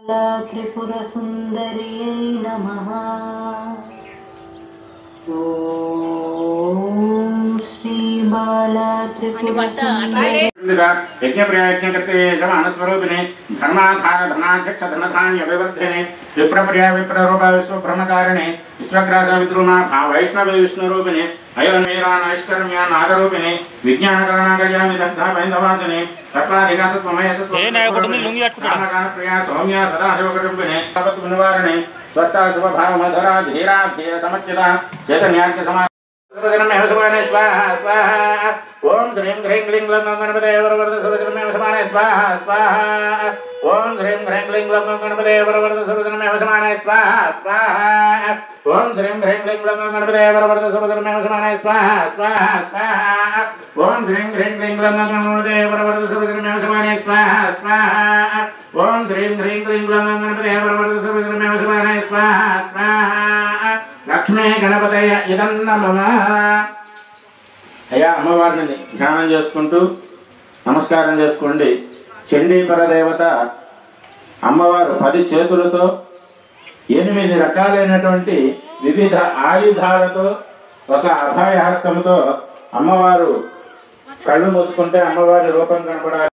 त्रिपुरसुन्दर्यै नमः। ॐ श्रीबाला त्रिपुरसुन्दरी यज्ञप्रयज्ञकृते मानस्वरूपिणे धर्माधार धनाध्यक्ष धनधान्य विवर्धिने विप्रप्रिया विप्ररूप विश्वब्रह्मकारिणे विश्वग्रास विद्रुमा वैष्णव विष्णुरूपिणे अयोन्मेरानैष्कर्म्या नादरूपिणे विज्ञानकरणागर्यामि दग्धा वैन्दवासिने तत्त्वाधिकातत्वमयतत्त्वप्रिया सौम्या सदाशिवकुटुम्बिने तपत्विनिवारिणे स्वस्था शुभभावमधुरा धीरा धीर समच्चिता चैतन्याख्य समा स्वाहा स्वाहा ओम श्रीं ह्रीं क्लीं ग्लौं गणपते वरवरद सुरजनमेव समाने स्वाहा स्वाहा ओम श्रीं ह्रीं क्लीं ग्लौं गणपते वरवरद सुरजनमेव समाने स्वाहा स्वाहा ओम श्रीं ह्रीं क्लीं ग्लौं गणपते वरवरद सुरजनमेव समाने स्वाहा स्वाहा स्वाहा ओम श्रीं ह्रीं क्लीं ग्लौं गणपते वरवरद सुरजनमेव समाने स्वाहा स्वाहा ओम श्रीं ह्रीं क्लीं ग्लौं गणपते वरवरद सुरजनमेव समाने स्वाहा स्वाहा लक्ष्मी गणपतय इदं नमः। అయ్యా అమ్మవారిని ధ్యానం చేసుకుంటూ నమస్కారం చేసుకోండి. చండీపర దేవత అమ్మవారు 10 చేతులతో 8 రకాలైనటువంటి వివిధ ఆయుధాలతో ఒక అభయహస్తముతో అమ్మవారు కళ్ళు మూసుకుంటే అమ్మవారి రూపం కనపడాలి.